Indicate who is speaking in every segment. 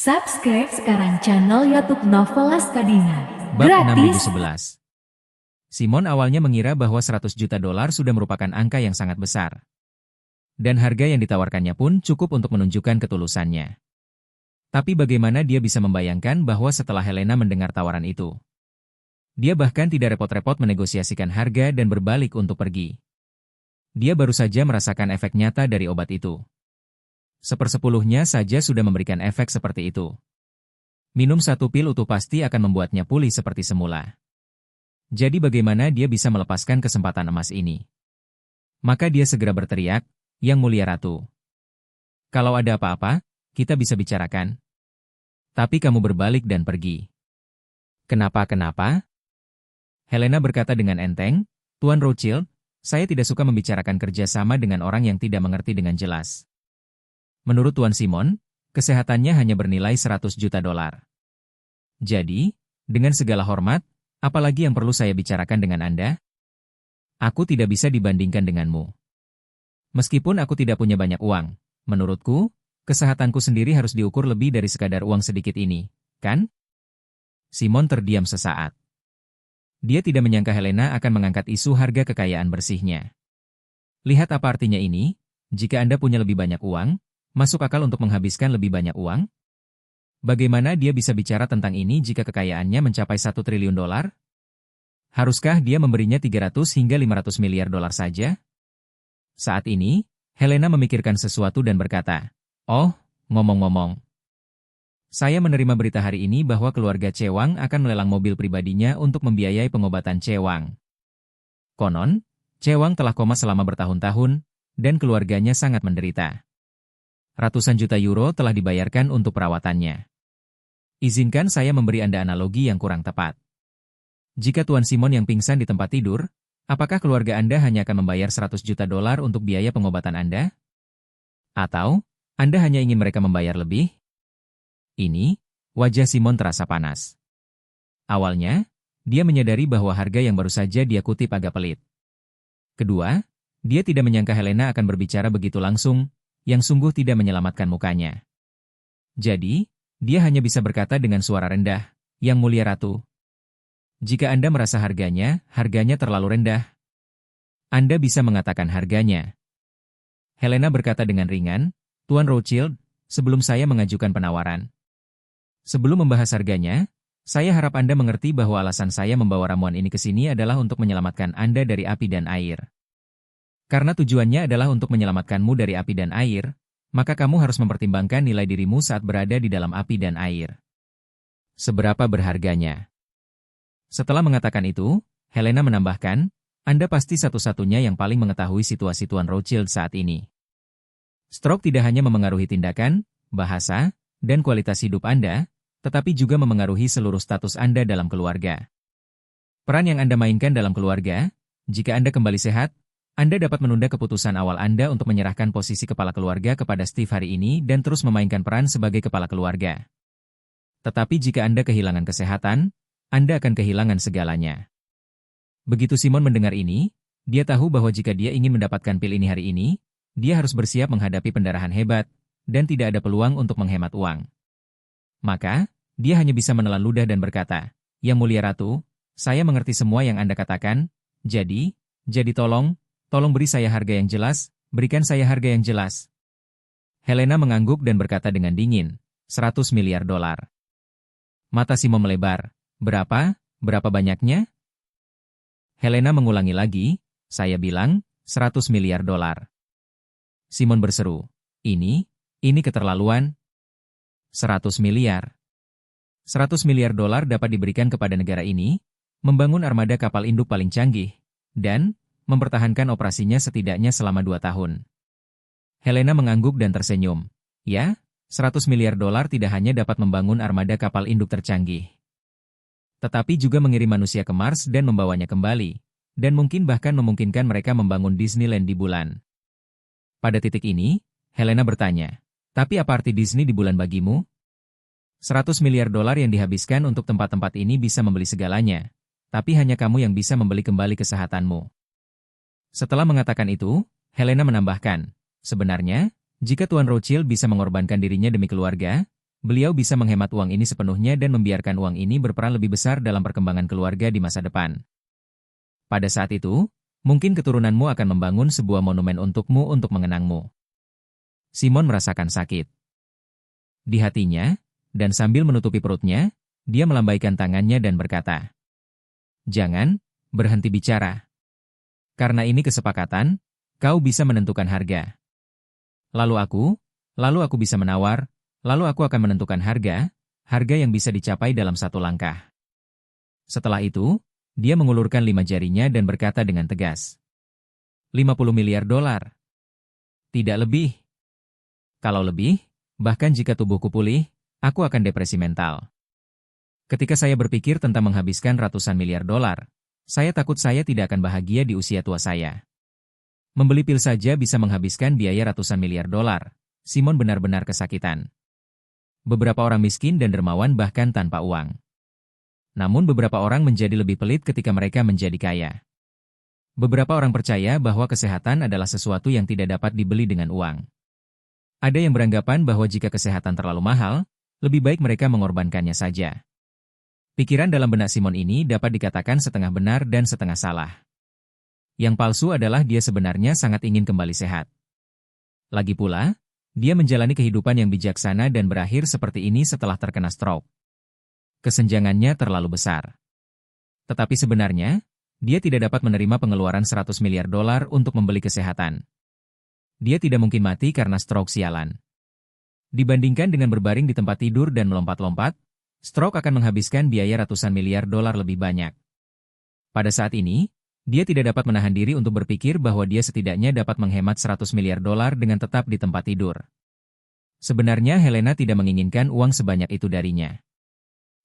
Speaker 1: Subscribe sekarang channel YouTube Novelas Kadina.
Speaker 2: Bab
Speaker 1: Gratis.
Speaker 2: 6011. Simon awalnya mengira bahwa 100 juta dolar sudah merupakan angka yang sangat besar. Dan harga yang ditawarkannya pun cukup untuk menunjukkan ketulusannya. Tapi bagaimana dia bisa membayangkan bahwa setelah Helena mendengar tawaran itu, dia bahkan tidak repot-repot menegosiasikan harga dan berbalik untuk pergi. Dia baru saja merasakan efek nyata dari obat itu. Sepersepuluhnya saja sudah memberikan efek seperti itu. Minum satu pil utuh pasti akan membuatnya pulih seperti semula. Jadi bagaimana dia bisa melepaskan kesempatan emas ini? Maka dia segera berteriak, "Yang mulia ratu. Kalau ada apa-apa, kita bisa bicarakan. Tapi kamu berbalik dan pergi." "Kenapa?" Helena berkata dengan enteng, "Tuan Rothschild, saya tidak suka membicarakan kerjasama dengan orang yang tidak mengerti dengan jelas. Menurut Tuan Simon, kesehatannya hanya bernilai 100 juta dolar. Jadi, dengan segala hormat, apalagi yang perlu saya bicarakan dengan Anda? Aku tidak bisa dibandingkan denganmu. Meskipun aku tidak punya banyak uang, menurutku, kesehatanku sendiri harus diukur lebih dari sekadar uang sedikit ini, kan?" Simon terdiam sesaat. Dia tidak menyangka Helena akan mengangkat isu harga kekayaan bersihnya. Lihat apa artinya ini, jika Anda punya lebih banyak uang, masuk akal untuk menghabiskan lebih banyak uang? Bagaimana dia bisa bicara tentang ini jika kekayaannya mencapai 1 triliun dolar? Haruskah dia memberinya 300 hingga 500 miliar dolar saja? Saat ini, Helena memikirkan sesuatu dan berkata, "Oh, ngomong-ngomong. Saya menerima berita hari ini bahwa keluarga Chewang akan melelang mobil pribadinya untuk membiayai pengobatan Chewang. Konon, Chewang telah koma selama bertahun-tahun, dan keluarganya sangat menderita. Ratusan juta euro telah dibayarkan untuk perawatannya. Izinkan saya memberi Anda analogi yang kurang tepat. Jika Tuan Simon yang pingsan di tempat tidur, apakah keluarga Anda hanya akan membayar 100 juta dolar untuk biaya pengobatan Anda? Atau, Anda hanya ingin mereka membayar lebih?" Ini, wajah Simon terasa panas. Awalnya, dia menyadari bahwa harga yang baru saja dia kutip agak pelit. Kedua, dia tidak menyangka Helena akan berbicara begitu langsung, yang sungguh tidak menyelamatkan mukanya. Jadi, dia hanya bisa berkata dengan suara rendah, "Yang mulia ratu. Jika Anda merasa harganya terlalu rendah, Anda bisa mengatakan harganya." Helena berkata dengan ringan, "Tuan Rothschild, sebelum saya mengajukan penawaran. Sebelum membahas harganya, saya harap Anda mengerti bahwa alasan saya membawa ramuan ini ke sini adalah untuk menyelamatkan Anda dari api dan air. Karena tujuannya adalah untuk menyelamatkanmu dari api dan air, maka kamu harus mempertimbangkan nilai dirimu saat berada di dalam api dan air. Seberapa berharganya?" Setelah mengatakan itu, Helena menambahkan, "Anda pasti satu-satunya yang paling mengetahui situasi Tuan Rothschild saat ini. Stroke tidak hanya memengaruhi tindakan, bahasa, dan kualitas hidup Anda, tetapi juga memengaruhi seluruh status Anda dalam keluarga. Peran yang Anda mainkan dalam keluarga, jika Anda kembali sehat, Anda dapat menunda keputusan awal Anda untuk menyerahkan posisi kepala keluarga kepada Steve hari ini dan terus memainkan peran sebagai kepala keluarga. Tetapi jika Anda kehilangan kesehatan, Anda akan kehilangan segalanya." Begitu Simon mendengar ini, dia tahu bahwa jika dia ingin mendapatkan pil ini hari ini, dia harus bersiap menghadapi pendarahan hebat, dan tidak ada peluang untuk menghemat uang. Maka, dia hanya bisa menelan ludah dan berkata, "Yang mulia ratu, saya mengerti semua yang Anda katakan, jadi tolong beri saya harga yang jelas, berikan saya harga yang jelas." Helena mengangguk dan berkata dengan dingin, 100 miliar dolar. Mata Simon melebar, Berapa banyaknya?" Helena mengulangi lagi, "Saya bilang, 100 miliar dolar. Simon berseru, Ini keterlaluan. 100 miliar. 100 miliar dolar dapat diberikan kepada negara ini, membangun armada kapal induk paling canggih, dan mempertahankan operasinya setidaknya selama 2 tahun. Helena mengangguk dan tersenyum. Ya, 100 miliar dolar tidak hanya dapat membangun armada kapal induk tercanggih, tetapi juga mengirim manusia ke Mars dan membawanya kembali, dan mungkin bahkan memungkinkan mereka membangun Disneyland di bulan. Pada titik ini, Helena bertanya, "Tapi apa arti Disney di bulan bagimu? 100 miliar dolar yang dihabiskan untuk tempat-tempat ini bisa membeli segalanya, tapi hanya kamu yang bisa membeli kembali kesehatanmu." Setelah mengatakan itu, Helena menambahkan, "Sebenarnya, jika Tuan Rothschild bisa mengorbankan dirinya demi keluarga, beliau bisa menghemat uang ini sepenuhnya dan membiarkan uang ini berperan lebih besar dalam perkembangan keluarga di masa depan. Pada saat itu, mungkin keturunanmu akan membangun sebuah monumen untukmu untuk mengenangmu. Simon merasakan sakit di hatinya, dan sambil menutupi perutnya, dia melambaikan tangannya dan berkata, "Jangan berhenti bicara. Karena ini kesepakatan, kau bisa menentukan harga. Lalu aku bisa menawar, lalu aku akan menentukan harga yang bisa dicapai dalam satu langkah." Setelah itu, dia mengulurkan 5 jarinya dan berkata dengan tegas, $50 miliar. Tidak lebih. Kalau lebih, bahkan jika tubuhku pulih, aku akan depresi mental. Ketika saya berpikir tentang menghabiskan ratusan miliar dolar, saya takut saya tidak akan bahagia di usia tua saya. Membeli pil saja bisa menghabiskan biaya ratusan miliar dolar. Simon benar-benar kesakitan. Beberapa orang miskin dan dermawan bahkan tanpa uang. Namun beberapa orang menjadi lebih pelit ketika mereka menjadi kaya. Beberapa orang percaya bahwa kesehatan adalah sesuatu yang tidak dapat dibeli dengan uang. Ada yang beranggapan bahwa jika kesehatan terlalu mahal, lebih baik mereka mengorbankannya saja. Pikiran dalam benak Simon ini dapat dikatakan setengah benar dan setengah salah. Yang palsu adalah dia sebenarnya sangat ingin kembali sehat. Lagi pula, dia menjalani kehidupan yang bijaksana dan berakhir seperti ini setelah terkena stroke. Kesenjangannya terlalu besar. Tetapi sebenarnya, dia tidak dapat menerima pengeluaran 100 miliar dolar untuk membeli kesehatan. Dia tidak mungkin mati karena stroke sialan. Dibandingkan dengan berbaring di tempat tidur dan melompat-lompat, stroke akan menghabiskan biaya ratusan miliar dolar lebih banyak. Pada saat ini, dia tidak dapat menahan diri untuk berpikir bahwa dia setidaknya dapat menghemat 100 miliar dolar dengan tetap di tempat tidur. Sebenarnya Helena tidak menginginkan uang sebanyak itu darinya.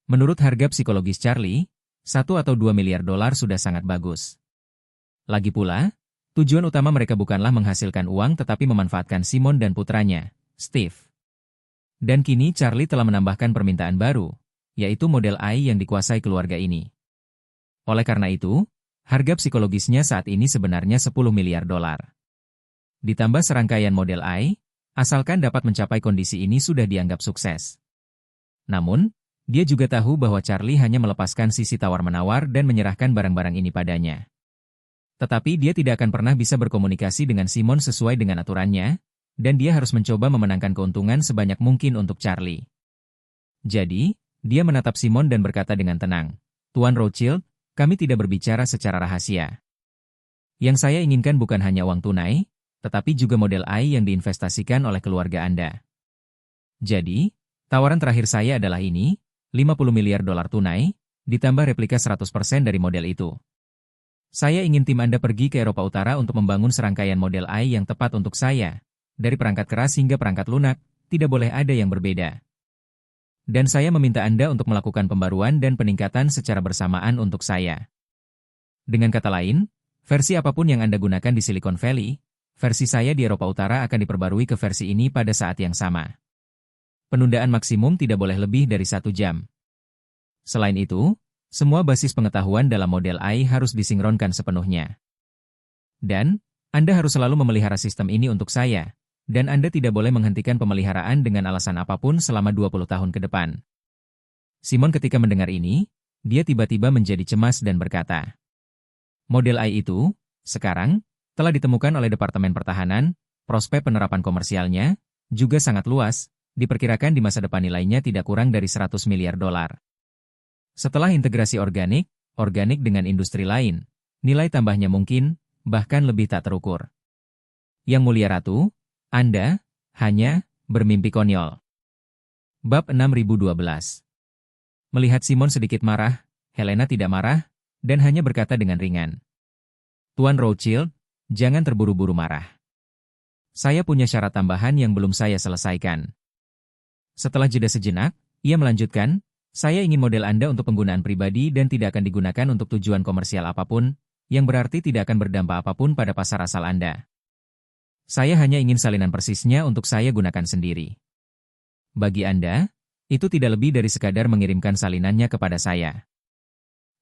Speaker 2: Menurut harga psikologis Charlie, 1 atau 2 miliar dolar sudah sangat bagus. Lagi pula, tujuan utama mereka bukanlah menghasilkan uang tetapi memanfaatkan Simon dan putranya, Steve. Dan kini Charlie telah menambahkan permintaan baru, yaitu model I yang dikuasai keluarga ini. Oleh karena itu, harga psikologisnya saat ini sebenarnya 10 miliar dolar. Ditambah serangkaian model I, asalkan dapat mencapai kondisi ini sudah dianggap sukses. Namun, dia juga tahu bahwa Charlie hanya melepaskan sisi tawar-menawar dan menyerahkan barang-barang ini padanya. Tetapi dia tidak akan pernah bisa berkomunikasi dengan Simon sesuai dengan aturannya, dan dia harus mencoba memenangkan keuntungan sebanyak mungkin untuk Charlie. Jadi, dia menatap Simon dan berkata dengan tenang, "Tuan Rothschild, kami tidak berbicara secara rahasia. Yang saya inginkan bukan hanya uang tunai, tetapi juga model I yang diinvestasikan oleh keluarga Anda. Jadi, tawaran terakhir saya adalah ini, 50 miliar dolar tunai, ditambah replika 100% dari model itu. Saya ingin tim Anda pergi ke Eropa Utara untuk membangun serangkaian model I yang tepat untuk saya. Dari perangkat keras hingga perangkat lunak, tidak boleh ada yang berbeda. Dan saya meminta Anda untuk melakukan pembaruan dan peningkatan secara bersamaan untuk saya. Dengan kata lain, versi apapun yang Anda gunakan di Silicon Valley, versi saya di Eropa Utara akan diperbarui ke versi ini pada saat yang sama. Penundaan maksimum tidak boleh lebih dari 1 jam. Selain itu, semua basis pengetahuan dalam model I harus disinkronkan sepenuhnya. Dan, Anda harus selalu memelihara sistem ini untuk saya, dan Anda tidak boleh menghentikan pemeliharaan dengan alasan apapun selama 20 tahun ke depan. Simon ketika mendengar ini, dia tiba-tiba menjadi cemas dan berkata, "Model I itu, sekarang, telah ditemukan oleh Departemen Pertahanan, prospek penerapan komersialnya, juga sangat luas, diperkirakan di masa depan nilainya tidak kurang dari 100 miliar dolar. Setelah integrasi organik dengan industri lain, nilai tambahnya mungkin, bahkan lebih tak terukur. Yang Mulia Ratu, Anda hanya bermimpi konyol." Bab 6012. Melihat Simon sedikit marah, Helena tidak marah, dan hanya berkata dengan ringan, "Tuan Rothschild, jangan terburu-buru marah. Saya punya syarat tambahan yang belum saya selesaikan." Setelah jeda sejenak, ia melanjutkan, "Saya ingin model Anda untuk penggunaan pribadi dan tidak akan digunakan untuk tujuan komersial apapun, yang berarti tidak akan berdampak apapun pada pasar asal Anda. Saya hanya ingin salinan persisnya untuk saya gunakan sendiri. Bagi Anda, itu tidak lebih dari sekadar mengirimkan salinannya kepada saya.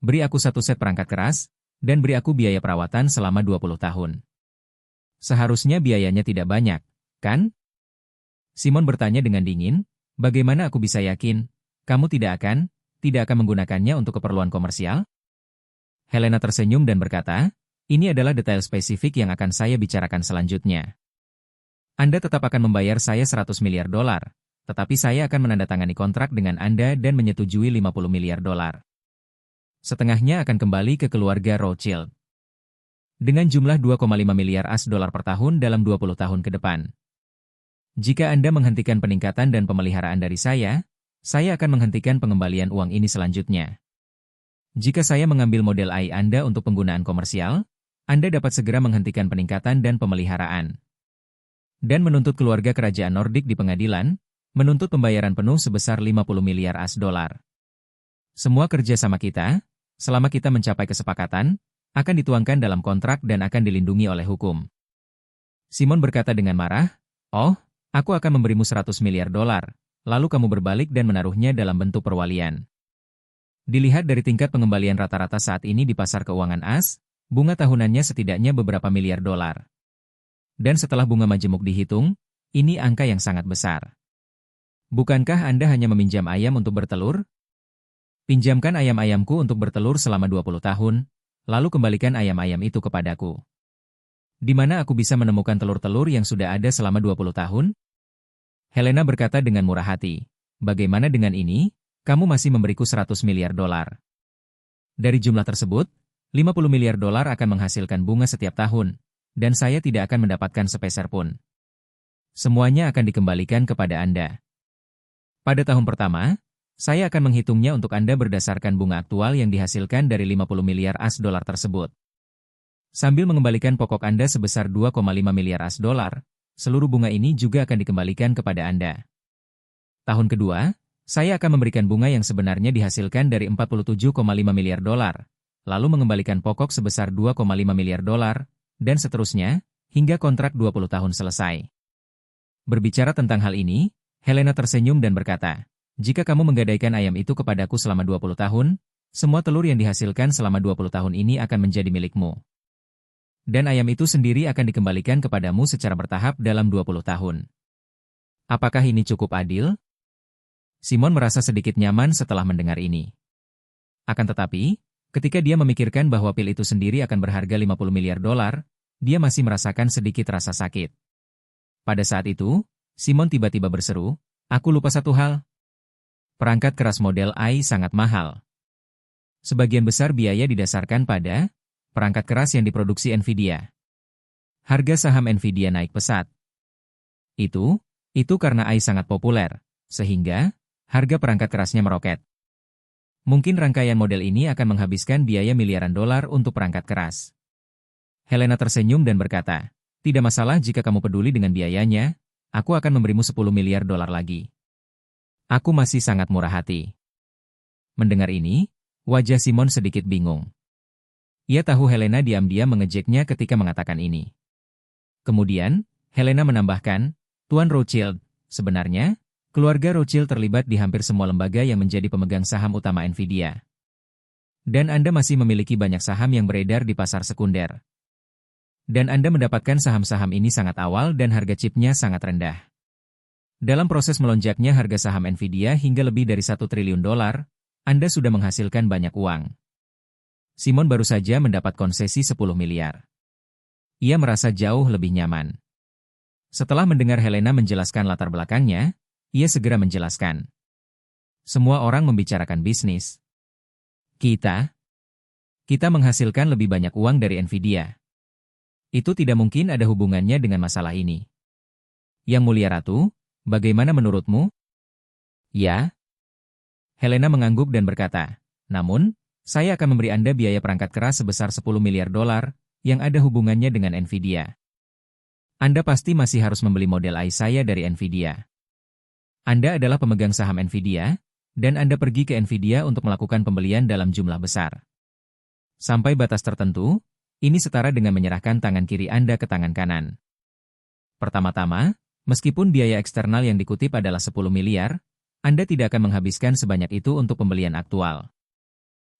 Speaker 2: Beri aku 1 set perangkat keras, dan beri aku biaya perawatan selama 20 tahun. Seharusnya biayanya tidak banyak, kan?" Simon bertanya dengan dingin, Bagaimana aku bisa yakin, kamu tidak akan menggunakannya untuk keperluan komersial? Helena tersenyum dan berkata, ini adalah detail spesifik yang akan saya bicarakan selanjutnya. Anda tetap akan membayar saya 100 miliar dolar, tetapi saya akan menandatangani kontrak dengan Anda dan menyetujui 50 miliar dolar. Setengahnya akan kembali ke keluarga Rothschild. Dengan jumlah 2,5 miliar AS dolar per tahun dalam 20 tahun ke depan. Jika Anda menghentikan peningkatan dan pemeliharaan dari saya akan menghentikan pengembalian uang ini selanjutnya. Jika saya mengambil model AI Anda untuk penggunaan komersial, Anda dapat segera menghentikan peningkatan dan pemeliharaan. Dan menuntut keluarga kerajaan Nordik di pengadilan, menuntut pembayaran penuh sebesar 50 miliar AS dolar. Semua kerjasama kita, selama kita mencapai kesepakatan, akan dituangkan dalam kontrak dan akan dilindungi oleh hukum. Simon berkata dengan marah, oh, aku akan memberimu 100 miliar dolar, lalu kamu berbalik dan menaruhnya dalam bentuk perwalian. Dilihat dari tingkat pengembalian rata-rata saat ini di pasar keuangan AS, bunga tahunannya setidaknya beberapa miliar dolar. Dan setelah bunga majemuk dihitung, ini angka yang sangat besar. Bukankah Anda hanya meminjam ayam untuk bertelur? Pinjamkan ayam-ayamku untuk bertelur selama 20 tahun, lalu kembalikan ayam-ayam itu kepadaku. Di mana aku bisa menemukan telur-telur yang sudah ada selama 20 tahun? Helena berkata dengan murah hati, bagaimana dengan ini? Kamu masih memberiku 100 miliar dolar. Dari jumlah tersebut, 50 miliar dolar akan menghasilkan bunga setiap tahun, dan saya tidak akan mendapatkan sepeser pun. Semuanya akan dikembalikan kepada Anda. Pada tahun pertama, saya akan menghitungnya untuk Anda berdasarkan bunga aktual yang dihasilkan dari 50 miliar AS dolar tersebut. Sambil mengembalikan pokok Anda sebesar 2,5 miliar AS dolar, seluruh bunga ini juga akan dikembalikan kepada Anda. Tahun kedua, saya akan memberikan bunga yang sebenarnya dihasilkan dari 47,5 miliar dolar, lalu mengembalikan pokok sebesar 2,5 miliar dolar, dan seterusnya, hingga kontrak 20 tahun selesai. Berbicara tentang hal ini, Helena tersenyum dan berkata, jika kamu menggadaikan ayam itu kepadaku selama 20 tahun, semua telur yang dihasilkan selama 20 tahun ini akan menjadi milikmu. Dan ayam itu sendiri akan dikembalikan kepadamu secara bertahap dalam 20 tahun. Apakah ini cukup adil? Simon merasa sedikit nyaman setelah mendengar ini. Akan tetapi, ketika dia memikirkan bahwa pil itu sendiri akan berharga 50 miliar dolar, dia masih merasakan sedikit rasa sakit. Pada saat itu, Simon tiba-tiba berseru, aku lupa satu hal. Perangkat keras model AI sangat mahal. Sebagian besar biaya didasarkan pada perangkat keras yang diproduksi Nvidia. Harga saham Nvidia naik pesat. Itu karena AI sangat populer, sehingga harga perangkat kerasnya meroket. Mungkin rangkaian model ini akan menghabiskan biaya miliaran dolar untuk perangkat keras. Helena tersenyum dan berkata, tidak masalah jika kamu peduli dengan biayanya, aku akan memberimu 10 miliar dolar lagi. Aku masih sangat murah hati. Mendengar ini, wajah Simon sedikit bingung. Ia tahu Helena diam-diam mengejeknya ketika mengatakan ini. Kemudian, Helena menambahkan, Tuan Rothschild, sebenarnya, keluarga Rothschild terlibat di hampir semua lembaga yang menjadi pemegang saham utama Nvidia. Dan Anda masih memiliki banyak saham yang beredar di pasar sekunder. Dan Anda mendapatkan saham-saham ini sangat awal dan harga chipnya sangat rendah. Dalam proses melonjaknya harga saham Nvidia hingga lebih dari 1 triliun dolar, Anda sudah menghasilkan banyak uang. Simon baru saja mendapat konsesi 10 miliar. Ia merasa jauh lebih nyaman. Setelah mendengar Helena menjelaskan latar belakangnya, ia segera menjelaskan. Semua orang membicarakan bisnis. Kita menghasilkan lebih banyak uang dari Nvidia. Itu tidak mungkin ada hubungannya dengan masalah ini. Yang Mulia Ratu, bagaimana menurutmu? Ya. Helena mengangguk dan berkata, namun, saya akan memberi Anda biaya perangkat keras sebesar 10 miliar dolar, yang ada hubungannya dengan Nvidia. Anda pasti masih harus membeli model AI saya dari Nvidia. Anda adalah pemegang saham Nvidia, dan Anda pergi ke Nvidia untuk melakukan pembelian dalam jumlah besar. Sampai batas tertentu, ini setara dengan menyerahkan tangan kiri Anda ke tangan kanan. Pertama-tama, meskipun biaya eksternal yang dikutip adalah 10 miliar, Anda tidak akan menghabiskan sebanyak itu untuk pembelian aktual.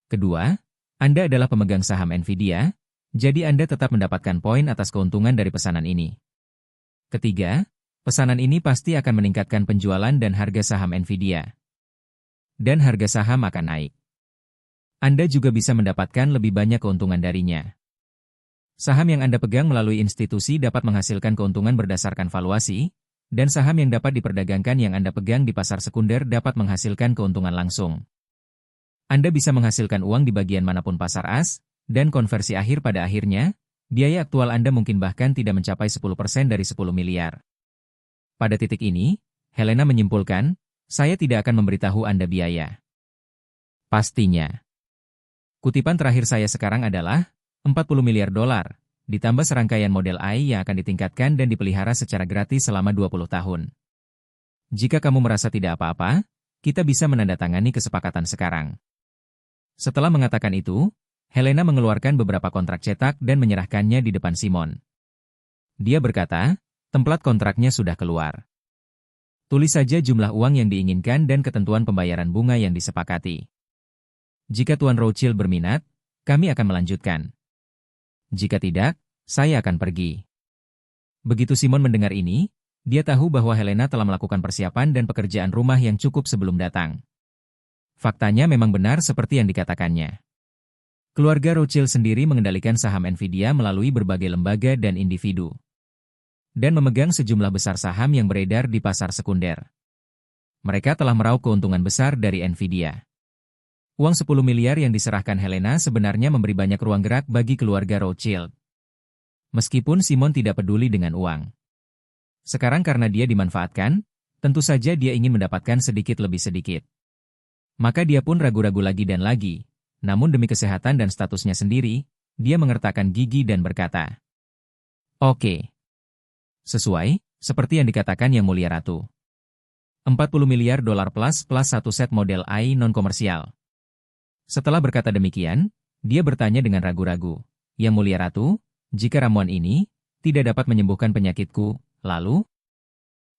Speaker 2: Kedua, Anda adalah pemegang saham Nvidia, jadi Anda tetap mendapatkan poin atas keuntungan dari pesanan ini. Ketiga, Pesanan ini pasti akan meningkatkan penjualan dan harga saham Nvidia. Dan harga saham akan naik. Anda juga bisa mendapatkan lebih banyak keuntungan darinya. Saham yang Anda pegang melalui institusi dapat menghasilkan keuntungan berdasarkan valuasi, dan saham yang dapat diperdagangkan yang Anda pegang di pasar sekunder dapat menghasilkan keuntungan langsung. Anda bisa menghasilkan uang di bagian manapun pasar as, dan konversi akhir pada akhirnya, biaya aktual Anda mungkin bahkan tidak mencapai 10% dari 10 miliar. Pada titik ini, Helena menyimpulkan, saya tidak akan memberitahu Anda biaya. Pastinya. Kutipan terakhir saya sekarang adalah 40 miliar dolar, ditambah serangkaian model AI yang akan ditingkatkan dan dipelihara secara gratis selama 20 tahun. Jika kamu merasa tidak apa-apa, kita bisa menandatangani kesepakatan sekarang. Setelah mengatakan itu, Helena mengeluarkan beberapa kontrak cetak dan menyerahkannya di depan Simon. Dia berkata, templat kontraknya sudah keluar. Tulis saja jumlah uang yang diinginkan dan ketentuan pembayaran bunga yang disepakati. Jika Tuan Rothschild berminat, kami akan melanjutkan. Jika tidak, saya akan pergi. Begitu Simon mendengar ini, dia tahu bahwa Helena telah melakukan persiapan dan pekerjaan rumah yang cukup sebelum datang. Faktanya memang benar seperti yang dikatakannya. Keluarga Rothschild sendiri mengendalikan saham Nvidia melalui berbagai lembaga dan individu. Dan memegang sejumlah besar saham yang beredar di pasar sekunder. Mereka telah meraup keuntungan besar dari Nvidia. Uang 10 miliar yang diserahkan Helena sebenarnya memberi banyak ruang gerak bagi keluarga Rothschild. Meskipun Simon tidak peduli dengan uang. Sekarang karena dia dimanfaatkan, tentu saja dia ingin mendapatkan sedikit lebih sedikit. Maka dia pun ragu-ragu lagi dan lagi, namun demi kesehatan dan statusnya sendiri, dia mengertakkan gigi dan berkata, "Oke. Sesuai, seperti yang dikatakan Yang Mulia Ratu. 40 miliar dolar plus satu set model AI non-komersial." Setelah berkata demikian, dia bertanya dengan ragu-ragu, "Yang Mulia Ratu, jika ramuan ini tidak dapat menyembuhkan penyakitku, lalu?"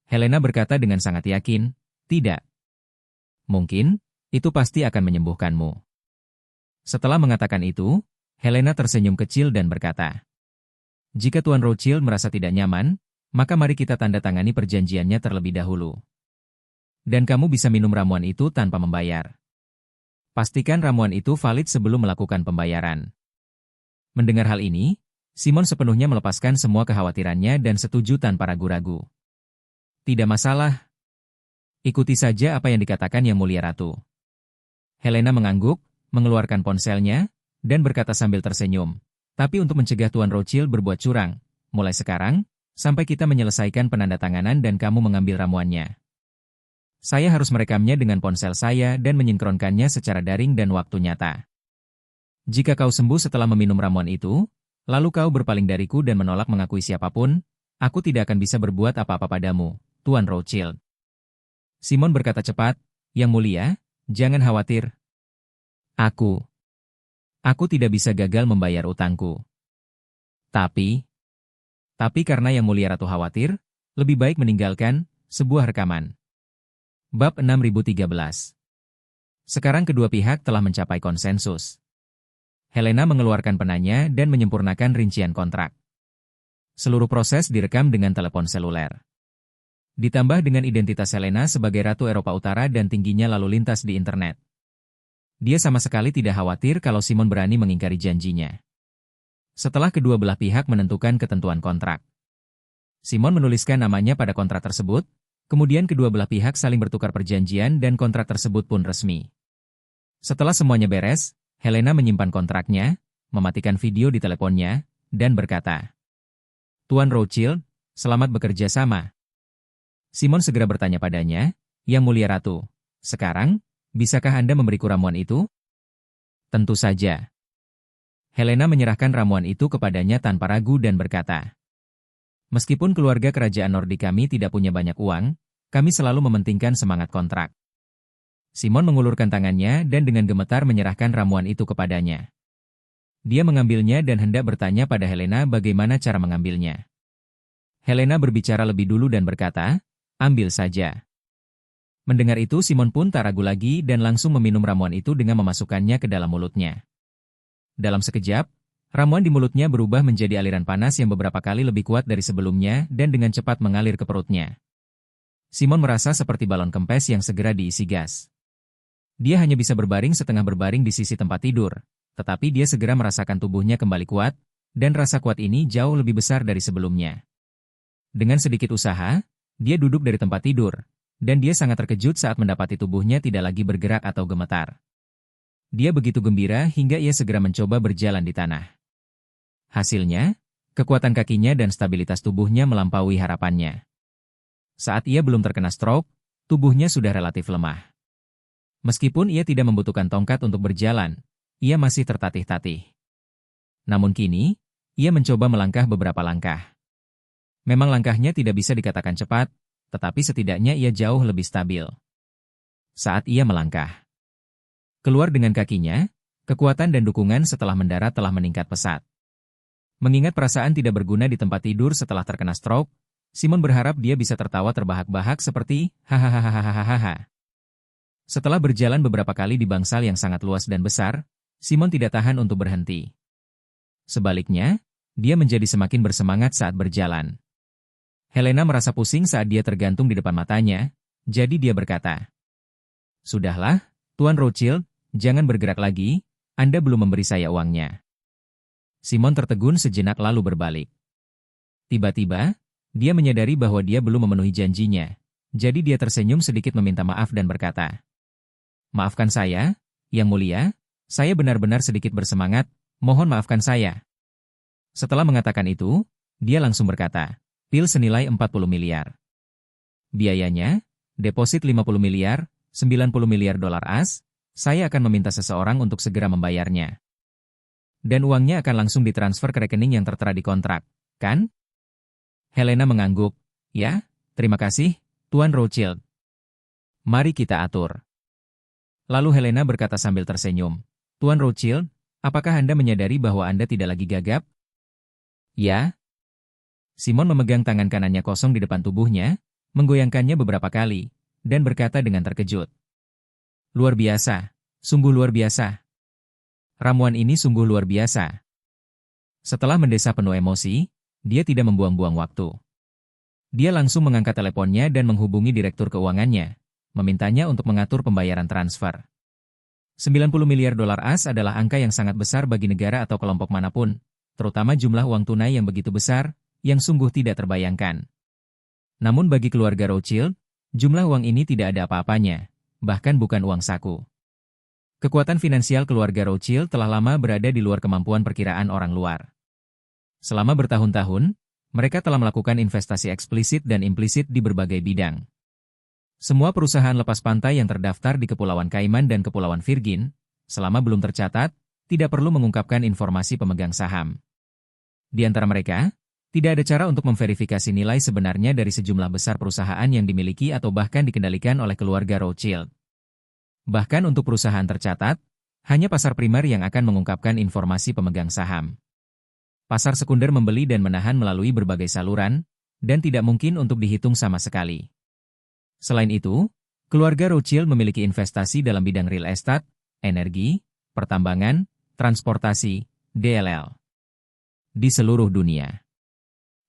Speaker 2: Helena berkata dengan sangat yakin, "Tidak. Mungkin, itu pasti akan menyembuhkanmu." Setelah mengatakan itu, Helena tersenyum kecil dan berkata, "Jika Tuan Rothschild merasa tidak nyaman, maka mari kita tanda tangani perjanjiannya terlebih dahulu. Dan kamu bisa minum ramuan itu tanpa membayar. Pastikan ramuan itu valid sebelum melakukan pembayaran." Mendengar hal ini, Simon sepenuhnya melepaskan semua kekhawatirannya dan setuju tanpa ragu-ragu. "Tidak masalah. Ikuti saja apa yang dikatakan Yang Mulia Ratu." Helena mengangguk, mengeluarkan ponselnya, dan berkata sambil tersenyum, "Tapi untuk mencegah Tuan Rothschild berbuat curang, mulai sekarang, sampai kita menyelesaikan penandatanganan dan kamu mengambil ramuannya, saya harus merekamnya dengan ponsel saya dan menyinkronkannya secara daring dan waktu nyata. Jika kau sembuh setelah meminum ramuan itu, lalu kau berpaling dariku dan menolak mengakui siapapun, aku tidak akan bisa berbuat apa-apa padamu, Tuan Rothschild." Simon berkata cepat, "Yang Mulia, jangan khawatir. Aku tidak bisa gagal membayar utangku. Tapi karena Yang Mulia Ratu khawatir, lebih baik meninggalkan sebuah rekaman." Bab 6013. Sekarang kedua pihak telah mencapai konsensus. Helena mengeluarkan penanya dan menyempurnakan rincian kontrak. Seluruh proses direkam dengan telepon seluler. Ditambah dengan identitas Helena sebagai Ratu Eropa Utara dan tingginya lalu lintas di internet. Dia sama sekali tidak khawatir kalau Simon berani mengingkari janjinya. Setelah kedua belah pihak menentukan ketentuan kontrak, Simon menuliskan namanya pada kontrak tersebut. Kemudian kedua belah pihak saling bertukar perjanjian dan kontrak tersebut pun resmi. Setelah semuanya beres, Helena menyimpan kontraknya, mematikan video di teleponnya, dan berkata, "Tuan Rothschild, selamat bekerja sama." Simon segera bertanya padanya, "Yang Mulia Ratu, sekarang, bisakah Anda memberiku ramuan itu?" "Tentu saja." Helena menyerahkan ramuan itu kepadanya tanpa ragu dan berkata, "Meskipun keluarga kerajaan Nordik kami tidak punya banyak uang, kami selalu mementingkan semangat kontrak." Simon mengulurkan tangannya dan dengan gemetar menyerahkan ramuan itu kepadanya. Dia mengambilnya dan hendak bertanya pada Helena bagaimana cara mengambilnya. Helena berbicara lebih dulu dan berkata, "Ambil saja." Mendengar itu Simon pun tak ragu lagi dan langsung meminum ramuan itu dengan memasukkannya ke dalam mulutnya. Dalam sekejap, Ramuan di mulutnya berubah menjadi aliran panas yang beberapa kali lebih kuat dari sebelumnya dan dengan cepat mengalir ke perutnya. Simon merasa seperti balon kempes yang segera diisi gas. Dia hanya bisa berbaring setengah berbaring di sisi tempat tidur, tetapi dia segera merasakan tubuhnya kembali kuat, dan rasa kuat ini jauh lebih besar dari sebelumnya. Dengan sedikit usaha, dia duduk dari tempat tidur, dan dia sangat terkejut saat mendapati tubuhnya tidak lagi bergerak atau gemetar. Dia begitu gembira hingga ia segera mencoba berjalan di tanah. Hasilnya, kekuatan kakinya dan stabilitas tubuhnya melampaui harapannya. Saat ia belum terkena stroke, tubuhnya sudah relatif lemah. Meskipun ia tidak membutuhkan tongkat untuk berjalan, ia masih tertatih-tatih. Namun kini, ia mencoba melangkah beberapa langkah. Memang langkahnya tidak bisa dikatakan cepat, tetapi setidaknya ia jauh lebih stabil. Saat ia melangkah, keluar dengan kakinya, kekuatan dan dukungan setelah mendarat telah meningkat pesat. Mengingat perasaan tidak berguna di tempat tidur setelah terkena stroke, Simon berharap dia bisa tertawa terbahak-bahak seperti hahaha. Setelah berjalan beberapa kali di bangsal yang sangat luas dan besar, Simon tidak tahan untuk berhenti. Sebaliknya, dia menjadi semakin bersemangat saat berjalan. Helena merasa pusing saat dia tergantung di depan matanya, jadi dia berkata, "Sudahlah, Tuan Rothschild, jangan bergerak lagi, Anda belum memberi saya uangnya." Simon tertegun sejenak lalu berbalik. Tiba-tiba, dia menyadari bahwa dia belum memenuhi janjinya, jadi dia tersenyum sedikit meminta maaf dan berkata, "Maafkan saya, Yang Mulia, saya benar-benar sedikit bersemangat, mohon maafkan saya." Setelah mengatakan itu, dia langsung berkata, "Pil senilai 40 miliar. Biayanya, deposit 50 miliar, 90 miliar dolar AS, saya akan meminta seseorang untuk segera membayarnya. Dan uangnya akan langsung ditransfer ke rekening yang tertera di kontrak, kan?" Helena mengangguk, "Ya, terima kasih, Tuan Rothschild. Mari kita atur." Lalu Helena berkata sambil tersenyum, "Tuan Rothschild, apakah Anda menyadari bahwa Anda tidak lagi gagap?" "Ya." Simon memegang tangan kanannya kosong di depan tubuhnya, menggoyangkannya beberapa kali, dan berkata dengan terkejut, "Luar biasa, sungguh luar biasa. Ramuan ini sungguh luar biasa." Setelah mendesah penuh emosi, dia tidak membuang-buang waktu. Dia langsung mengangkat teleponnya dan menghubungi direktur keuangannya, memintanya untuk mengatur pembayaran transfer. 90 miliar dolar AS adalah angka yang sangat besar bagi negara atau kelompok manapun, terutama jumlah uang tunai yang begitu besar, yang sungguh tidak terbayangkan. Namun bagi keluarga Rothschild, jumlah uang ini tidak ada apa-apanya, bahkan bukan uang saku. Kekuatan finansial keluarga Rothschild telah lama berada di luar kemampuan perkiraan orang luar. Selama bertahun-tahun, mereka telah melakukan investasi eksplisit dan implisit di berbagai bidang. Semua perusahaan lepas pantai yang terdaftar di Kepulauan Cayman dan Kepulauan Virgin, selama belum tercatat, tidak perlu mengungkapkan informasi pemegang saham. Di antara mereka, tidak ada cara untuk memverifikasi nilai sebenarnya dari sejumlah besar perusahaan yang dimiliki atau bahkan dikendalikan oleh keluarga Rothschild. Bahkan untuk perusahaan tercatat, hanya pasar primer yang akan mengungkapkan informasi pemegang saham. Pasar sekunder membeli dan menahan melalui berbagai saluran, dan tidak mungkin untuk dihitung sama sekali. Selain itu, keluarga Rothschild memiliki investasi dalam bidang real estate, energi, pertambangan, transportasi, DLL. Di seluruh dunia.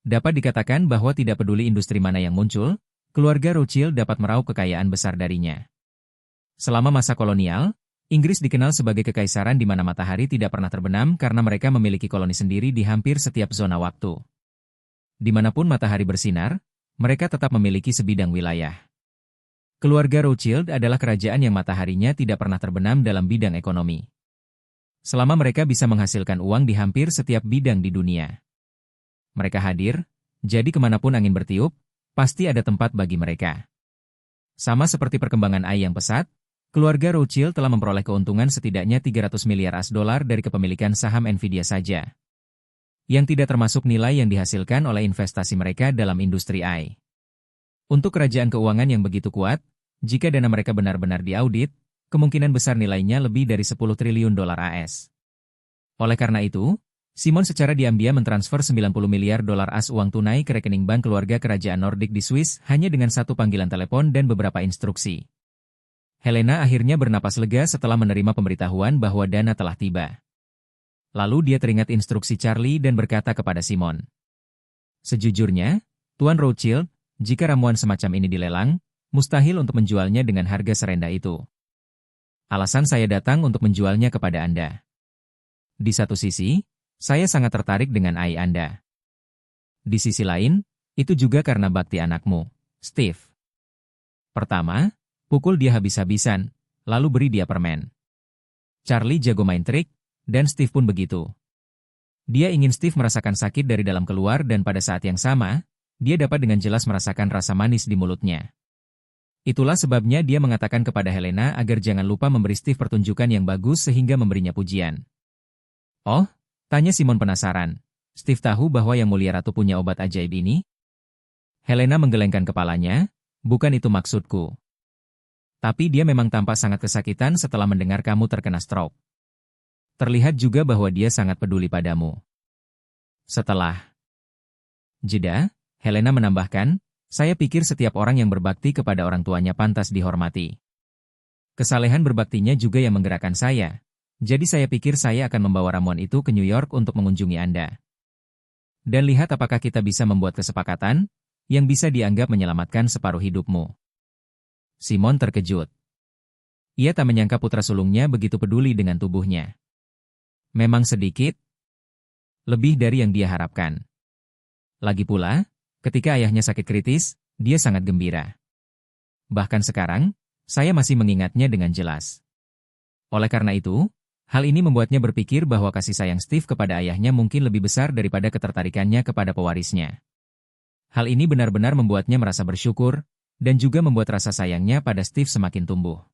Speaker 2: Dapat dikatakan bahwa tidak peduli industri mana yang muncul, keluarga Rothschild dapat meraup kekayaan besar darinya. Selama masa kolonial, Inggris dikenal sebagai kekaisaran di mana matahari tidak pernah terbenam karena mereka memiliki koloni sendiri di hampir setiap zona waktu. Dimanapun matahari bersinar, mereka tetap memiliki sebidang wilayah. Keluarga Rothschild adalah kerajaan yang mataharinya tidak pernah terbenam dalam bidang ekonomi. Selama mereka bisa menghasilkan uang di hampir setiap bidang di dunia. Mereka hadir, jadi kemanapun angin bertiup, pasti ada tempat bagi mereka. Sama seperti perkembangan AI yang pesat, keluarga Rothschild telah memperoleh keuntungan setidaknya 300 miliar AS dolar dari kepemilikan saham Nvidia saja. Yang tidak termasuk nilai yang dihasilkan oleh investasi mereka dalam industri AI. Untuk kerajaan keuangan yang begitu kuat, jika dana mereka benar-benar diaudit, kemungkinan besar nilainya lebih dari 10 triliun dolar AS. Oleh karena itu, Simon secara diam-diam mentransfer 90 miliar dolar AS uang tunai ke rekening bank keluarga kerajaan Nordik di Swiss hanya dengan satu panggilan telepon dan beberapa instruksi. Helena akhirnya bernapas lega setelah menerima pemberitahuan bahwa dana telah tiba. Lalu dia teringat instruksi Charlie dan berkata kepada Simon. Sejujurnya, Tuan Rothschild, jika ramuan semacam ini dilelang, mustahil untuk menjualnya dengan harga serendah itu. Alasan saya datang untuk menjualnya kepada Anda. Di satu sisi, saya sangat tertarik dengan AI Anda. Di sisi lain, itu juga karena bakti anakmu, Steve. Pertama, pukul dia habis-habisan, lalu beri dia permen. Charlie jago main trik, dan Steve pun begitu. Dia ingin Steve merasakan sakit dari dalam keluar dan pada saat yang sama, dia dapat dengan jelas merasakan rasa manis di mulutnya. Itulah sebabnya dia mengatakan kepada Helena agar jangan lupa memberi Steve pertunjukan yang bagus sehingga memberinya pujian. Oh, tanya Simon penasaran. Steve tahu bahwa Yang Mulia Ratu punya obat ajaib ini? Helena menggelengkan kepalanya, bukan itu maksudku. Tapi dia memang tampak sangat kesakitan setelah mendengar kamu terkena stroke. Terlihat juga bahwa dia sangat peduli padamu. Setelah jeda, Helena menambahkan, saya pikir setiap orang yang berbakti kepada orang tuanya pantas dihormati. Kesalehan berbaktinya juga yang menggerakkan saya. Jadi saya pikir saya akan membawa ramuan itu ke New York untuk mengunjungi Anda. Dan lihat apakah kita bisa membuat kesepakatan yang bisa dianggap menyelamatkan separuh hidupmu. Simon terkejut. Ia tak menyangka putra sulungnya begitu peduli dengan tubuhnya. Memang sedikit lebih dari yang dia harapkan. Lagi pula, ketika ayahnya sakit kritis, dia sangat gembira. Bahkan sekarang, saya masih mengingatnya dengan jelas. Oleh karena itu, hal ini membuatnya berpikir bahwa kasih sayang Steve kepada ayahnya mungkin lebih besar daripada ketertarikannya kepada pewarisnya. Hal ini benar-benar membuatnya merasa bersyukur, dan juga membuat rasa sayangnya pada Steve semakin tumbuh.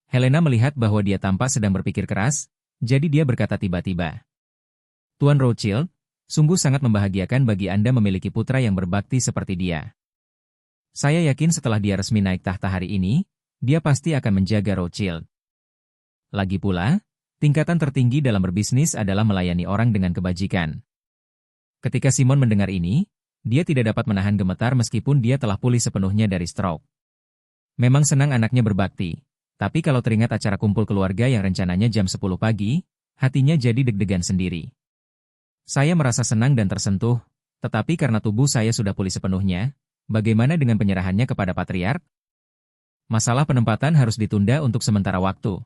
Speaker 2: Helena melihat bahwa dia tampak sedang berpikir keras, jadi dia berkata tiba-tiba. Tuan Rothschild, sungguh sangat membahagiakan bagi Anda memiliki putra yang berbakti seperti dia. Saya yakin setelah dia resmi naik tahta hari ini, dia pasti akan menjaga Rothschild. Lagi pula, tingkatan tertinggi dalam berbisnis adalah melayani orang dengan kebajikan. Ketika Simon mendengar ini, dia tidak dapat menahan gemetar meskipun dia telah pulih sepenuhnya dari stroke. Memang senang anaknya berbakti, tapi kalau teringat acara kumpul keluarga yang rencananya jam 10 pagi, hatinya jadi deg-degan sendiri. Saya merasa senang dan tersentuh, tetapi karena tubuh saya sudah pulih sepenuhnya, bagaimana dengan penyerahannya kepada Patriark? Masalah penempatan harus ditunda untuk sementara waktu.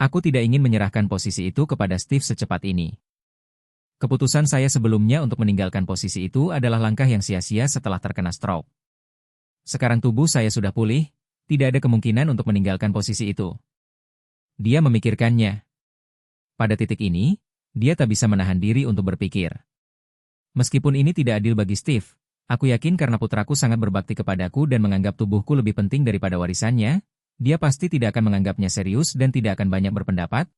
Speaker 2: Aku tidak ingin menyerahkan posisi itu kepada Steve secepat ini. Keputusan saya sebelumnya untuk meninggalkan posisi itu adalah langkah yang sia-sia setelah terkena stroke. Sekarang tubuh saya sudah pulih, tidak ada kemungkinan untuk meninggalkan posisi itu. Dia memikirkannya. Pada titik ini, dia tak bisa menahan diri untuk berpikir. Meskipun ini tidak adil bagi Steve, aku yakin karena putraku sangat berbakti kepadaku dan menganggap tubuhku lebih penting daripada warisannya, dia pasti tidak akan menganggapnya serius dan tidak akan banyak berpendapat.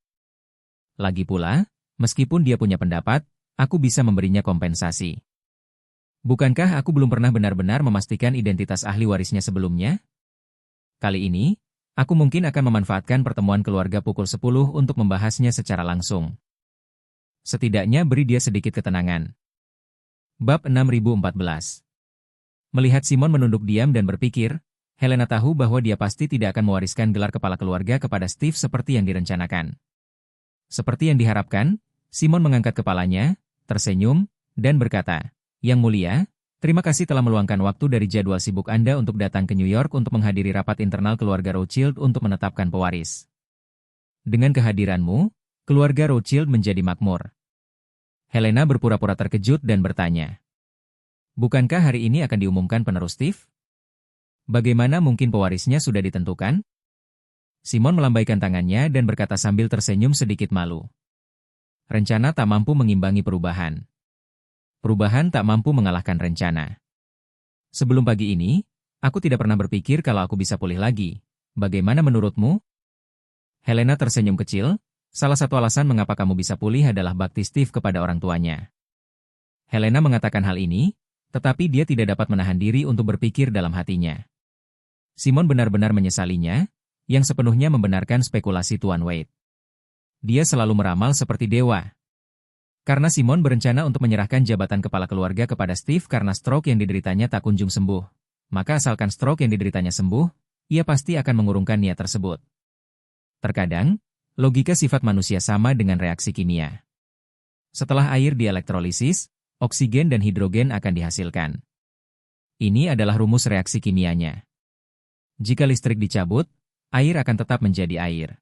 Speaker 2: Lagi pula, meskipun dia punya pendapat, aku bisa memberinya kompensasi. Bukankah aku belum pernah benar-benar memastikan identitas ahli warisnya sebelumnya? Kali ini, aku mungkin akan memanfaatkan pertemuan keluarga pukul 10 untuk membahasnya secara langsung. Setidaknya beri dia sedikit ketenangan. Bab 6014. Melihat Simon menunduk diam dan berpikir, Helena tahu bahwa dia pasti tidak akan mewariskan gelar kepala keluarga kepada Steve seperti yang direncanakan. Seperti yang diharapkan, Simon mengangkat kepalanya, tersenyum, dan berkata, Yang Mulia, terima kasih telah meluangkan waktu dari jadwal sibuk Anda untuk datang ke New York untuk menghadiri rapat internal keluarga Rothschild untuk menetapkan pewaris. Dengan kehadiranmu, keluarga Rothschild menjadi makmur. Helena berpura-pura terkejut dan bertanya, bukankah hari ini akan diumumkan penerus Steve? Bagaimana mungkin pewarisnya sudah ditentukan? Simon melambaikan tangannya dan berkata sambil tersenyum sedikit malu. Rencana tak mampu mengimbangi perubahan. Perubahan tak mampu mengalahkan rencana. Sebelum pagi ini, aku tidak pernah berpikir kalau aku bisa pulih lagi. Bagaimana menurutmu? Helena tersenyum kecil, salah satu alasan mengapa kamu bisa pulih adalah bakti Steve kepada orang tuanya. Helena mengatakan hal ini, tetapi dia tidak dapat menahan diri untuk berpikir dalam hatinya. Simon benar-benar menyesalinya, yang sepenuhnya membenarkan spekulasi Tuan Wade. Dia selalu meramal seperti dewa. Karena Simon berencana untuk menyerahkan jabatan kepala keluarga kepada Steve karena stroke yang dideritanya tak kunjung sembuh, maka asalkan stroke yang dideritanya sembuh, ia pasti akan mengurungkan niat tersebut. Terkadang, logika sifat manusia sama dengan reaksi kimia. Setelah air dielektrolisis, oksigen dan hidrogen akan dihasilkan. Ini adalah rumus reaksi kimianya. Jika listrik dicabut, air akan tetap menjadi air.